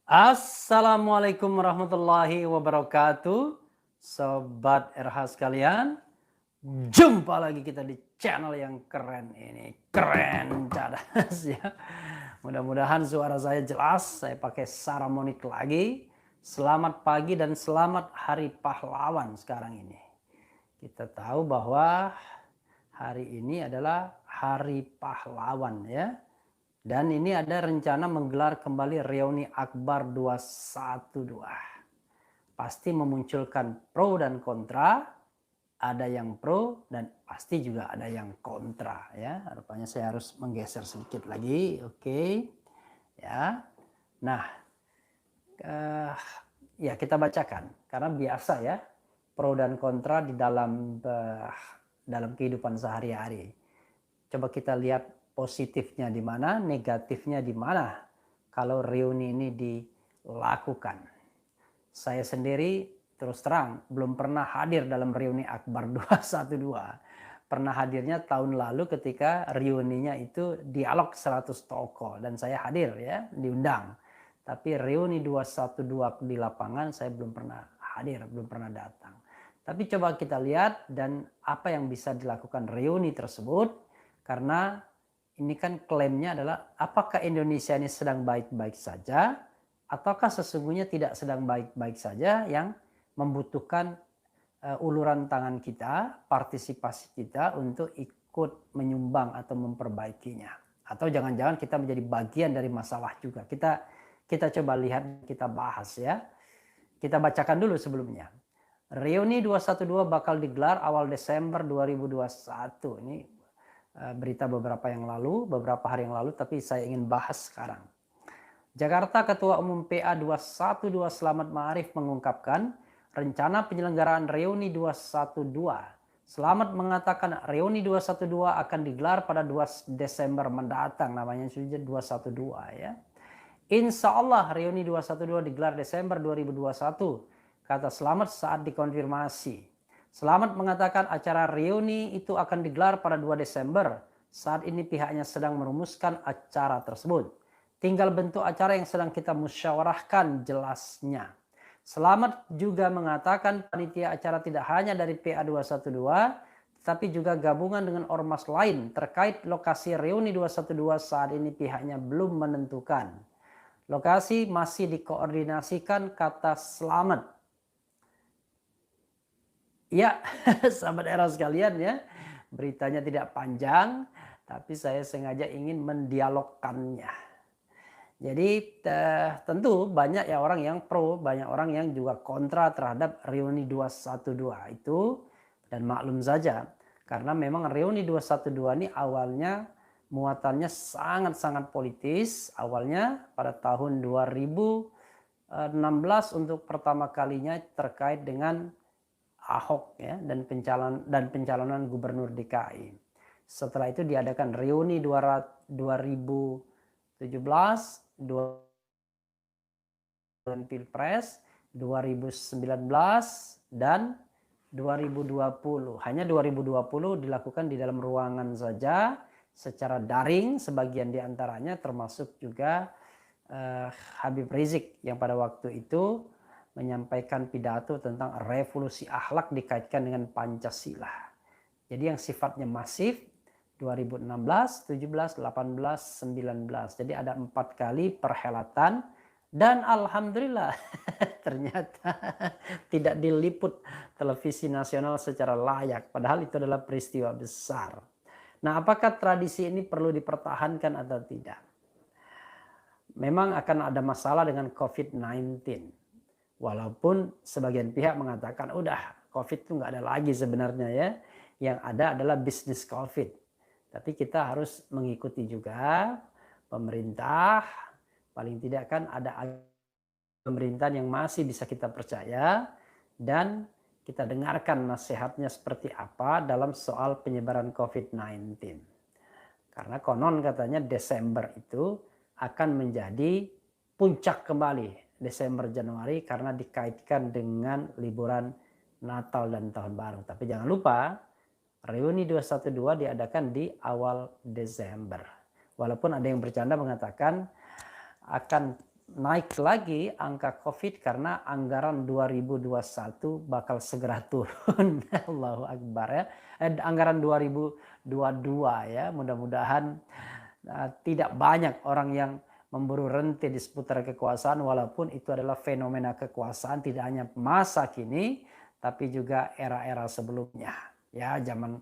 Assalamualaikum warahmatullahi wabarakatuh. Sobat RH sekalian, jumpa lagi kita di channel yang keren ini. Keren cadas ya. Mudah-mudahan suara saya jelas, saya pakai Saramonic lagi. Selamat pagi dan selamat Hari Pahlawan sekarang ini. Kita tahu bahwa hari ini adalah Hari Pahlawan ya. Dan ini ada rencana menggelar kembali reuni Akbar 212. Pasti memunculkan pro dan kontra, ada yang pro dan pasti juga ada yang kontra ya. Rupanya saya harus menggeser sedikit lagi, oke. Ya. Nah, ya kita bacakan karena biasa ya pro dan kontra di dalam kehidupan sehari-hari. Coba kita lihat positifnya di mana, negatifnya di mana kalau reuni ini dilakukan. Saya sendiri terus terang belum pernah hadir dalam reuni Akbar 212. Pernah hadirnya tahun lalu ketika reuninya itu dialog 100 tokoh dan saya hadir ya, diundang. Tapi reuni 212 di lapangan saya belum pernah hadir, belum pernah datang. Tapi coba kita lihat dan apa yang bisa dilakukan reuni tersebut, karena ini kan klaimnya adalah apakah Indonesia ini sedang baik-baik saja ataukah sesungguhnya tidak sedang baik-baik saja yang membutuhkan uluran tangan kita, partisipasi kita untuk ikut menyumbang atau memperbaikinya. Atau jangan-jangan kita menjadi bagian dari masalah juga. Kita coba lihat, kita bahas ya. Kita bacakan dulu sebelumnya. Reuni 212 bakal digelar awal Desember 2021. Ini berita beberapa hari yang lalu, tapi saya ingin bahas sekarang. Jakarta, Ketua Umum PA 212 Slamet Ma'arif mengungkapkan rencana penyelenggaraan reuni 212. Slamet mengatakan reuni 212 akan digelar pada 2 Desember mendatang, namanya sudah 212 ya. Insya Allah reuni 212 digelar Desember 2021, kata Slamet saat dikonfirmasi. Slamet mengatakan acara reuni itu akan digelar pada 2 Desember. Saat ini pihaknya sedang merumuskan acara tersebut. Tinggal bentuk acara yang sedang kita musyawarahkan jelasnya. Slamet juga mengatakan panitia acara tidak hanya dari PA 212, tetapi juga gabungan dengan ormas lain terkait lokasi reuni 212 saat ini pihaknya belum menentukan. Lokasi masih dikoordinasikan, kata Slamet. Ya, sahabat era sekalian ya, beritanya tidak panjang, tapi saya sengaja ingin mendialogkannya. Jadi tentu banyak ya orang yang pro, banyak orang yang juga kontra terhadap reuni 212 itu. Dan maklum saja, karena memang reuni 212 ini awalnya muatannya sangat-sangat politis. Awalnya pada tahun 2016 untuk pertama kalinya terkait dengan Ahok ya dan pencalonan gubernur DKI. Setelah itu diadakan reuni 2017, Pilpres 2019 dan 2020. Hanya 2020 dilakukan di dalam ruangan saja secara daring, sebagian diantaranya termasuk juga Habib Rizik yang pada waktu itu menyampaikan pidato tentang revolusi akhlak dikaitkan dengan Pancasila. Jadi yang sifatnya masif 2016, 17, 18, 19. Jadi ada 4 kali perhelatan dan alhamdulillah ternyata tidak diliput televisi nasional secara layak. Padahal itu adalah peristiwa besar. Nah, apakah tradisi ini perlu dipertahankan atau tidak? Memang akan ada masalah dengan COVID-19. Walaupun sebagian pihak mengatakan udah COVID itu nggak ada lagi sebenarnya ya. Yang ada adalah bisnis COVID. Tapi kita harus mengikuti juga pemerintah. Paling tidak kan ada pemerintahan yang masih bisa kita percaya. Dan kita dengarkan nasihatnya seperti apa dalam soal penyebaran COVID-19. Karena konon katanya Desember itu akan menjadi puncak kembali. Desember Januari karena dikaitkan dengan liburan Natal dan Tahun Baru. Tapi jangan lupa reuni 212 diadakan di awal Desember. Walaupun ada yang bercanda mengatakan akan naik lagi angka COVID karena anggaran 2021 bakal segera turun. Allahu Akbar ya. Anggaran 2022 ya, mudah-mudahan tidak banyak orang yang memburu rente di seputar kekuasaan, walaupun itu adalah fenomena kekuasaan tidak hanya masa kini tapi juga era-era sebelumnya. Ya, zaman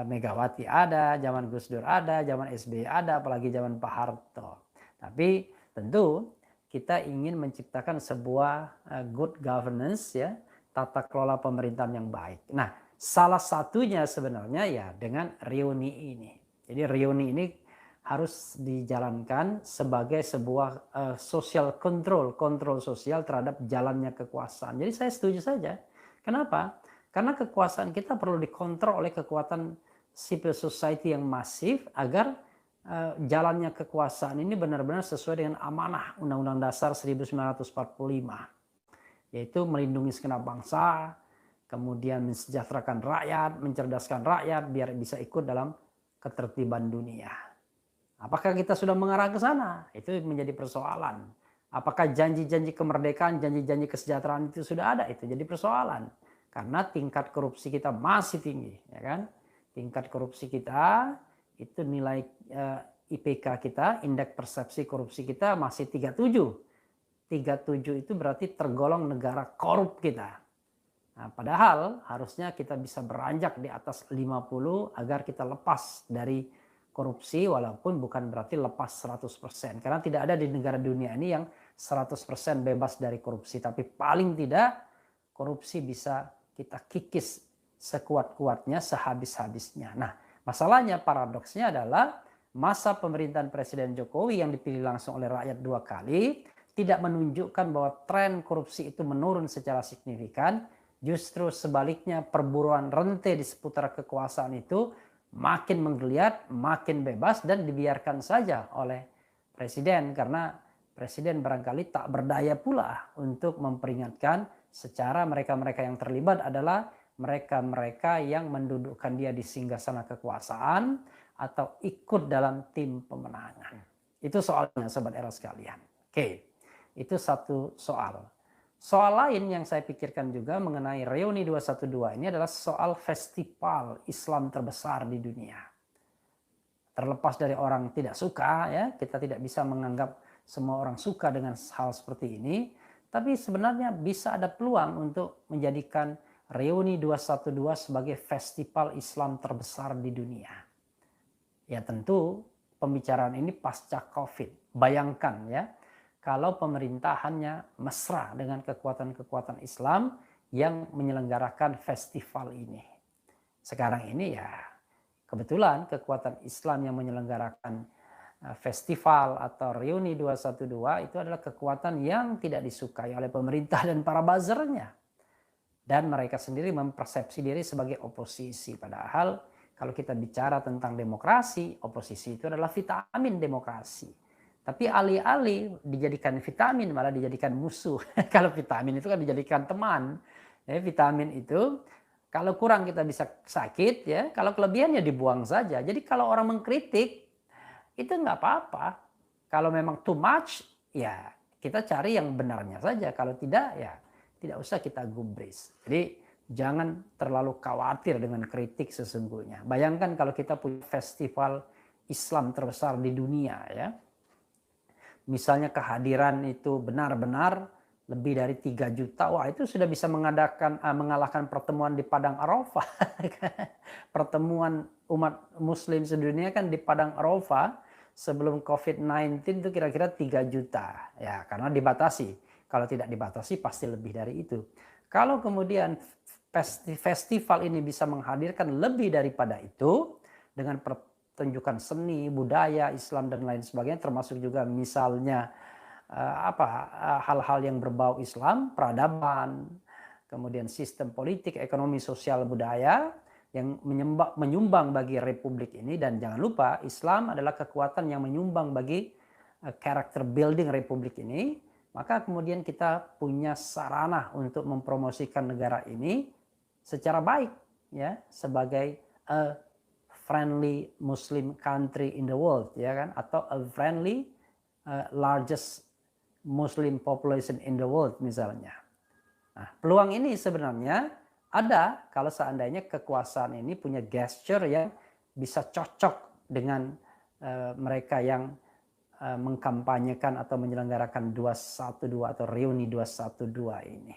Megawati ada, zaman Gus Dur ada, zaman SBY ada, apalagi zaman Pak Harto. Tapi tentu kita ingin menciptakan sebuah good governance ya, tata kelola pemerintahan yang baik. Nah, salah satunya sebenarnya ya dengan reuni ini. Jadi reuni ini harus dijalankan sebagai sebuah social kontrol sosial terhadap jalannya kekuasaan. Jadi saya setuju saja. Kenapa? Karena kekuasaan kita perlu dikontrol oleh kekuatan civil society yang masif agar jalannya kekuasaan ini benar-benar sesuai dengan amanah Undang-Undang Dasar 1945, yaitu melindungi segenap bangsa, kemudian mensejahterakan rakyat, mencerdaskan rakyat biar bisa ikut dalam ketertiban dunia. Apakah kita sudah mengarah ke sana? Itu menjadi persoalan. Apakah janji-janji kemerdekaan, janji-janji kesejahteraan itu sudah ada? Itu jadi persoalan. Karena tingkat korupsi kita masih tinggi, ya kan? Tingkat korupsi kita itu nilai IPK kita, indeks persepsi korupsi kita masih 37. 37 itu berarti tergolong negara korup kita. Nah, padahal harusnya kita bisa beranjak di atas 50 agar kita lepas dari korupsi, walaupun bukan berarti lepas 100%. Karena tidak ada di negara dunia ini yang 100% bebas dari korupsi. Tapi paling tidak korupsi bisa kita kikis sekuat-kuatnya, sehabis-habisnya. Nah, masalahnya, paradoksnya adalah masa pemerintahan Presiden Jokowi yang dipilih langsung oleh rakyat 2 kali tidak menunjukkan bahwa tren korupsi itu menurun secara signifikan. Justru sebaliknya, perburuan rente di seputar kekuasaan itu makin menggeliat, makin bebas dan dibiarkan saja oleh Presiden. Karena Presiden barangkali tak berdaya pula untuk memperingatkan secara mereka-mereka yang terlibat adalah mereka-mereka yang mendudukkan dia di singgasana kekuasaan atau ikut dalam tim pemenangan. Itu soalnya, Sobat Era sekalian. Oke, itu satu soal. Soal lain yang saya pikirkan juga mengenai reuni 212 ini adalah soal festival Islam terbesar di dunia. Terlepas dari orang tidak suka, ya, kita tidak bisa menganggap semua orang suka dengan hal seperti ini. Tapi sebenarnya bisa ada peluang untuk menjadikan reuni 212 sebagai festival Islam terbesar di dunia. Ya tentu pembicaraan ini pasca COVID. Bayangkan ya, kalau pemerintahannya mesra dengan kekuatan-kekuatan Islam yang menyelenggarakan festival ini. Sekarang ini ya kebetulan kekuatan Islam yang menyelenggarakan festival atau reuni 212 itu adalah kekuatan yang tidak disukai oleh pemerintah dan para buzzernya. Dan mereka sendiri mempersepsi diri sebagai oposisi. Padahal kalau kita bicara tentang demokrasi, oposisi itu adalah vitamin demokrasi. Tapi alih-alih dijadikan vitamin malah dijadikan musuh. Kalau vitamin itu kan dijadikan teman. Ya, vitamin itu kalau kurang kita bisa sakit, ya. Kalau kelebihannya dibuang saja. Jadi kalau orang mengkritik itu nggak apa-apa. Kalau memang too much, ya kita cari yang benarnya saja. Kalau tidak, ya tidak usah kita gubris. Jadi jangan terlalu khawatir dengan kritik sesungguhnya. Bayangkan kalau kita punya festival Islam terbesar di dunia, ya. Misalnya kehadiran itu benar-benar lebih dari 3 juta, wah itu sudah bisa mengalahkan pertemuan di Padang Arafah. Pertemuan umat muslim sedunia kan di Padang Arafah sebelum COVID-19 itu kira-kira 3 juta. Ya, karena dibatasi. Kalau tidak dibatasi pasti lebih dari itu. Kalau kemudian festival ini bisa menghadirkan lebih daripada itu dengan pertunjukan seni, budaya, Islam dan lain sebagainya, termasuk juga misalnya hal-hal yang berbau Islam, peradaban, kemudian sistem politik, ekonomi, sosial, budaya yang menyumbang bagi republik ini. Dan jangan lupa Islam adalah kekuatan yang menyumbang bagi character building republik ini. Maka kemudian kita punya sarana untuk mempromosikan negara ini secara baik, ya, sebagai a friendly Muslim country in the world, ya kan, atau a friendly largest Muslim population in the world misalnya. Nah, peluang ini sebenarnya ada kalau seandainya kekuasaan ini punya gesture yang bisa cocok dengan mereka yang mengkampanyekan atau menyelenggarakan 212 atau reuni 212 ini.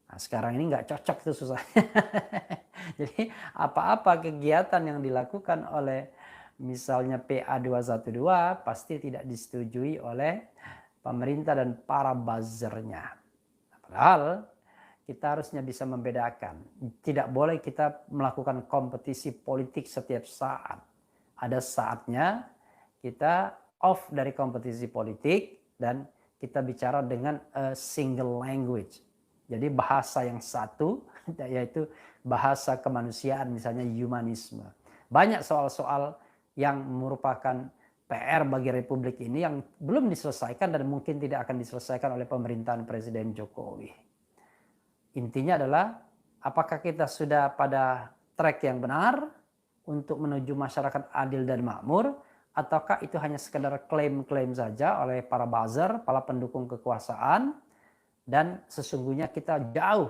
Nah, sekarang ini nggak cocok, itu susahnya. Jadi apa-apa kegiatan yang dilakukan oleh misalnya PA 212 pasti tidak disetujui oleh pemerintah dan para buzzernya. Padahal kita harusnya bisa membedakan. Tidak boleh kita melakukan kompetisi politik setiap saat. Ada saatnya kita off dari kompetisi politik dan kita bicara dengan a single language. Jadi bahasa yang satu, yaitu bahasa kemanusiaan, misalnya humanisme. Banyak soal-soal yang merupakan PR bagi Republik ini yang belum diselesaikan dan mungkin tidak akan diselesaikan oleh pemerintahan Presiden Jokowi. Intinya adalah apakah kita sudah pada track yang benar untuk menuju masyarakat adil dan makmur, ataukah itu hanya sekedar klaim-klaim saja oleh para buzzer, para pendukung kekuasaan, dan sesungguhnya kita jauh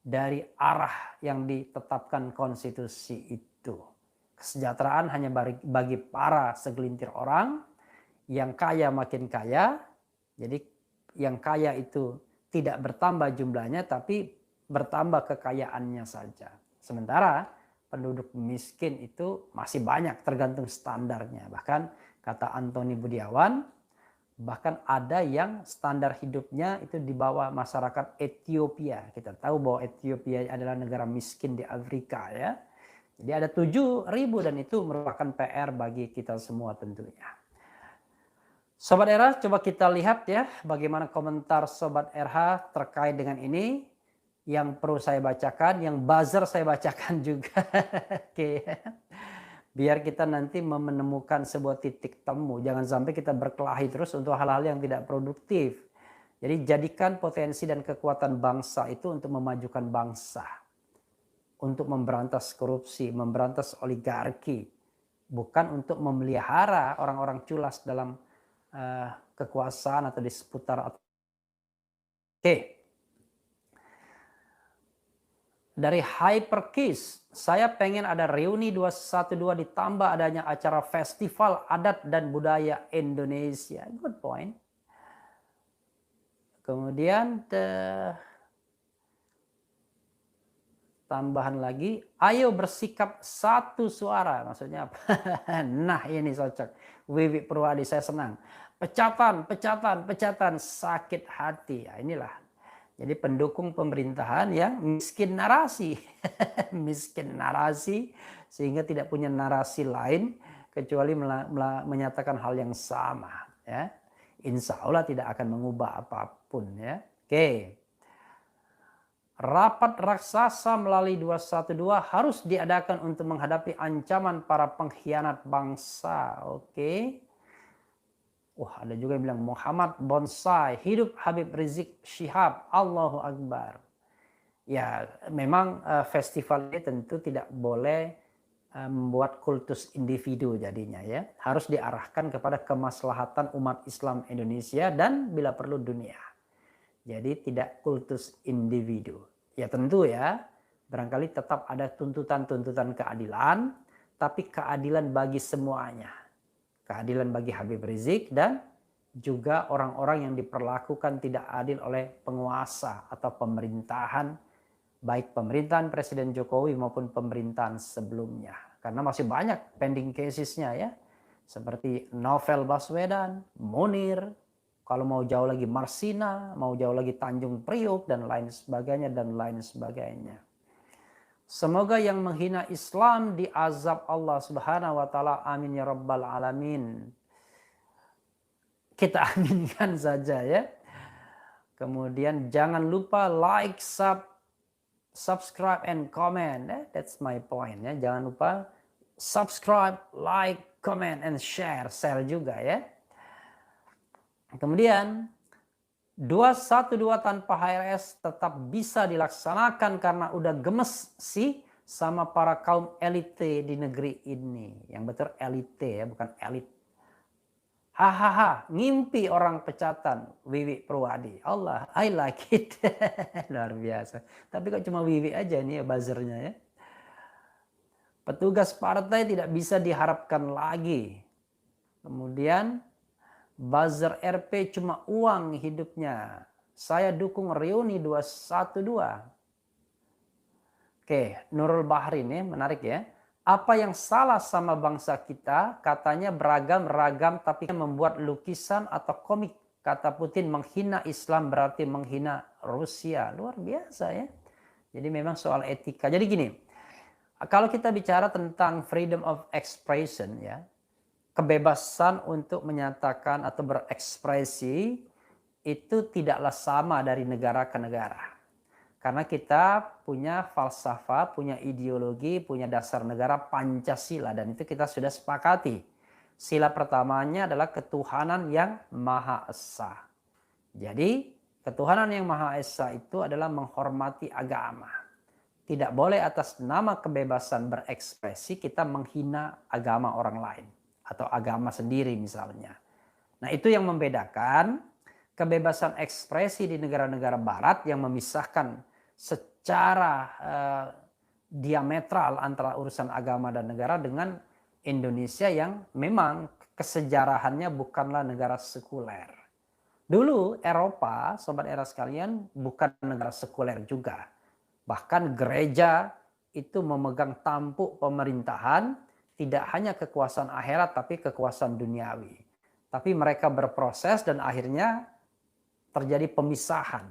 dari arah yang ditetapkan konstitusi itu. Kesejahteraan hanya bagi para segelintir orang, yang kaya makin kaya, jadi yang kaya itu tidak bertambah jumlahnya tapi bertambah kekayaannya saja. Sementara penduduk miskin itu masih banyak tergantung standarnya. Bahkan kata Antoni Budiawan, bahkan ada yang standar hidupnya itu di bawah masyarakat Ethiopia. Kita tahu bahwa Ethiopia adalah negara miskin di Afrika ya. Jadi ada 7.000 dan itu merupakan PR bagi kita semua tentunya. Sobat RH, coba kita lihat ya bagaimana komentar Sobat RH terkait dengan ini. Yang perlu saya bacakan, yang buzzer saya bacakan juga. Oke. Biar kita nanti menemukan sebuah titik temu. Jangan sampai kita berkelahi terus untuk hal-hal yang tidak produktif. Jadi jadikan potensi dan kekuatan bangsa itu untuk memajukan bangsa. Untuk memberantas korupsi, memberantas oligarki. Bukan untuk memelihara orang-orang culas dalam kekuasaan atau di seputar. Oke. Dari Hyperkiss, saya pengen ada reuni 212 ditambah adanya acara festival adat dan budaya Indonesia. Good point. Kemudian tambahan lagi, ayo bersikap satu suara. Maksudnya apa? Nah ini cocok. Wiwi Purwadi, saya senang. Pecatan, sakit hati. Ya, inilah. Jadi pendukung pemerintahan yang miskin narasi. Miskin narasi sehingga tidak punya narasi lain kecuali menyatakan hal yang sama. Ya. Insya Allah tidak akan mengubah apapun. Ya. Oke. Rapat raksasa melalui 212 harus diadakan untuk menghadapi ancaman para pengkhianat bangsa. Oke. Wah, ada juga yang bilang Muhammad Bonsai, hidup Habib Rizik Syihab, Allahu Akbar. Ya, memang festival ini tentu tidak boleh membuat kultus individu jadinya ya. Harus diarahkan kepada kemaslahatan umat Islam Indonesia dan bila perlu dunia. Jadi tidak kultus individu. Ya tentu ya, barangkali tetap ada tuntutan-tuntutan keadilan, tapi keadilan bagi semuanya. Keadilan bagi Habib Rizik dan juga orang-orang yang diperlakukan tidak adil oleh penguasa atau pemerintahan, baik pemerintahan Presiden Jokowi maupun pemerintahan sebelumnya. Karena masih banyak pending cases-nya ya, seperti Novel Baswedan, Munir, kalau mau jauh lagi Marsina, mau jauh lagi Tanjung Priok dan lain sebagainya. Semoga yang menghina Islam diazab Allah Subhanahu wa taala. Amin ya rabbal alamin. Kita aminkan saja ya. Kemudian jangan lupa like, subscribe and comment. That's my point ya. Jangan lupa subscribe, like, comment and share juga ya. Kemudian 212 tanpa HRS tetap bisa dilaksanakan karena udah gemes sih sama para kaum elite di negeri ini. Yang betul elite ya, bukan elit. Hahaha, ngimpi orang pecatan Wiwi Perwadi. Allah, I like it. Luar biasa. Tapi kok cuma Wiwi aja nih ya buzzernya ya. Petugas partai tidak bisa diharapkan lagi. Kemudian buzzer RP cuma uang hidupnya. Saya dukung reuni 212. Oke, Nurul Bahri nih menarik ya. Apa yang salah sama bangsa kita? Katanya beragam-ragam tapi membuat lukisan atau komik. Kata Putin menghina Islam berarti menghina Rusia. Luar biasa ya. Jadi memang soal etika. Jadi gini, kalau kita bicara tentang freedom of expression ya, kebebasan untuk menyatakan atau berekspresi itu tidaklah sama dari negara ke negara. Karena kita punya falsafah, punya ideologi, punya dasar negara Pancasila dan itu kita sudah sepakati. Sila pertamanya adalah ketuhanan yang Maha Esa. Jadi ketuhanan yang Maha Esa itu adalah menghormati agama. Tidak boleh atas nama kebebasan berekspresi kita menghina agama orang lain atau agama sendiri misalnya. Nah, itu yang membedakan kebebasan ekspresi di negara-negara barat yang memisahkan secara diametral antara urusan agama dan negara dengan Indonesia yang memang kesejarahannya bukanlah negara sekuler. Dulu Eropa, sobat era sekalian, bukan negara sekuler juga. Bahkan gereja itu memegang tampuk pemerintahan, tidak hanya kekuasaan akhirat tapi kekuasaan duniawi. Tapi mereka berproses dan akhirnya terjadi pemisahan.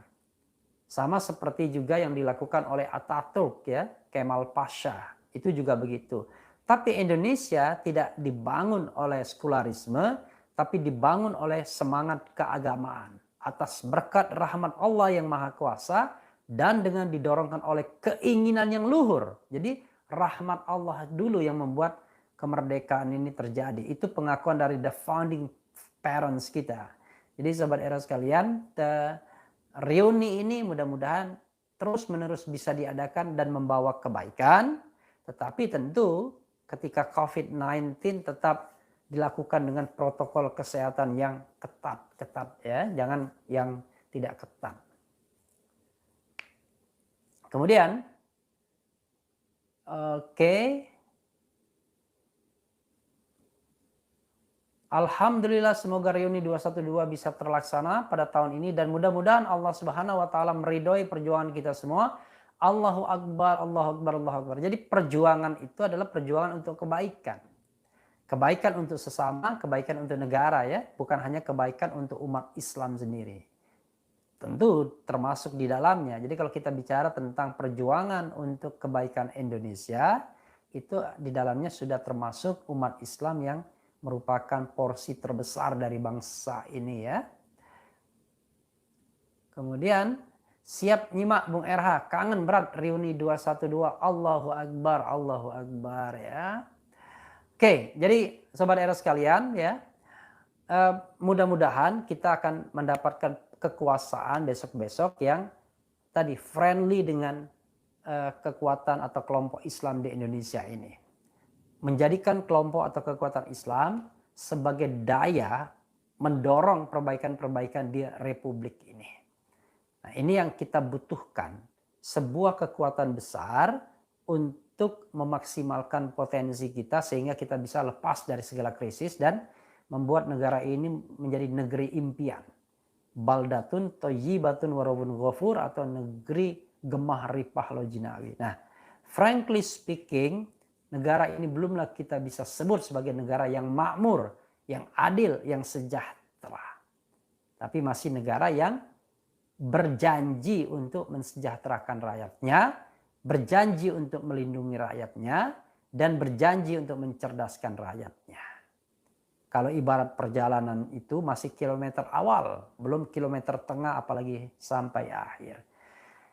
Sama seperti juga yang dilakukan oleh Atatürk ya, Kemal Pasha. Itu juga begitu. Tapi Indonesia tidak dibangun oleh sekularisme, tapi dibangun oleh semangat keagamaan. Atas berkat rahmat Allah yang Maha Kuasa dan dengan didorongkan oleh keinginan yang luhur. Jadi rahmat Allah dulu yang membuat kemerdekaan ini terjadi. Itu pengakuan dari the founding parents kita. Jadi sobat era sekalian, reuni ini mudah-mudahan terus-menerus bisa diadakan dan membawa kebaikan. Tetapi tentu ketika COVID-19 tetap dilakukan dengan protokol kesehatan yang ketat ya, jangan yang tidak ketat. Kemudian, alhamdulillah semoga reuni 212 bisa terlaksana pada tahun ini dan mudah-mudahan Allah Subhanahu wa taala meridhoi perjuangan kita semua. Allahu Akbar, Allahu Akbar, Allahu Akbar. Jadi perjuangan itu adalah perjuangan untuk kebaikan. Kebaikan untuk sesama, kebaikan untuk negara ya, bukan hanya kebaikan untuk umat Islam sendiri. Tentu termasuk di dalamnya. Jadi kalau kita bicara tentang perjuangan untuk kebaikan Indonesia, itu di dalamnya sudah termasuk umat Islam yang merupakan porsi terbesar dari bangsa ini ya. Kemudian siap nyimak Bung RH, kangen berat reuni 212, Allahu Akbar, Allahu Akbar ya. Oke, jadi sobat era sekalian ya, mudah-mudahan kita akan mendapatkan kekuasaan besok-besok yang tadi friendly dengan kekuatan atau kelompok Islam di Indonesia ini. Menjadikan kelompok atau kekuatan Islam sebagai daya mendorong perbaikan-perbaikan di Republik ini. Nah, ini yang kita butuhkan, sebuah kekuatan besar untuk memaksimalkan potensi kita sehingga kita bisa lepas dari segala krisis dan membuat negara ini menjadi negeri impian. Baldatun thayyibatun wa rabbun ghafur atau negeri gemah ripah lojinawi. Nah, frankly speaking, negara ini belumlah kita bisa sebut sebagai negara yang makmur, yang adil, yang sejahtera. Tapi masih negara yang berjanji untuk mensejahterakan rakyatnya, berjanji untuk melindungi rakyatnya, dan berjanji untuk mencerdaskan rakyatnya. Kalau ibarat perjalanan itu masih kilometer awal, belum kilometer tengah apalagi sampai akhir.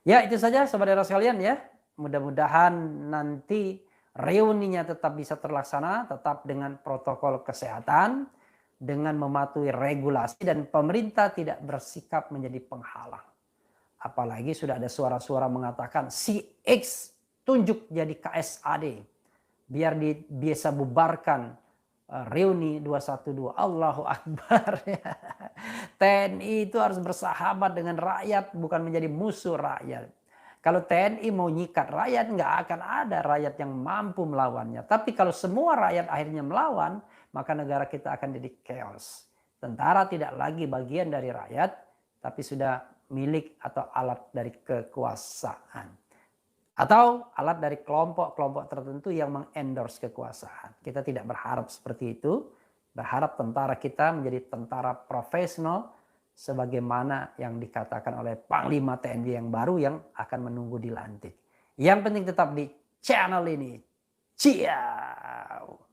Ya itu saja saudara sekalian ya. Mudah-mudahan nanti reuninya tetap bisa terlaksana, tetap dengan protokol kesehatan, dengan mematuhi regulasi dan pemerintah tidak bersikap menjadi penghalang. Apalagi sudah ada suara-suara mengatakan si X tunjuk jadi KSAD biar biasa bubarkan reuni 212 Allahu Akbar. TNI itu harus bersahabat dengan rakyat, bukan menjadi musuh rakyat. Kalau TNI mau nyikat rakyat, nggak akan ada rakyat yang mampu melawannya. Tapi kalau semua rakyat akhirnya melawan, maka negara kita akan jadi chaos. Tentara tidak lagi bagian dari rakyat, tapi sudah milik atau alat dari kekuasaan. Atau alat dari kelompok-kelompok tertentu yang mengendorse kekuasaan. Kita tidak berharap seperti itu. Berharap tentara kita menjadi tentara profesional sebagaimana yang dikatakan oleh Panglima TNI yang baru yang akan menunggu dilantik. Yang penting tetap di channel ini. Ciao.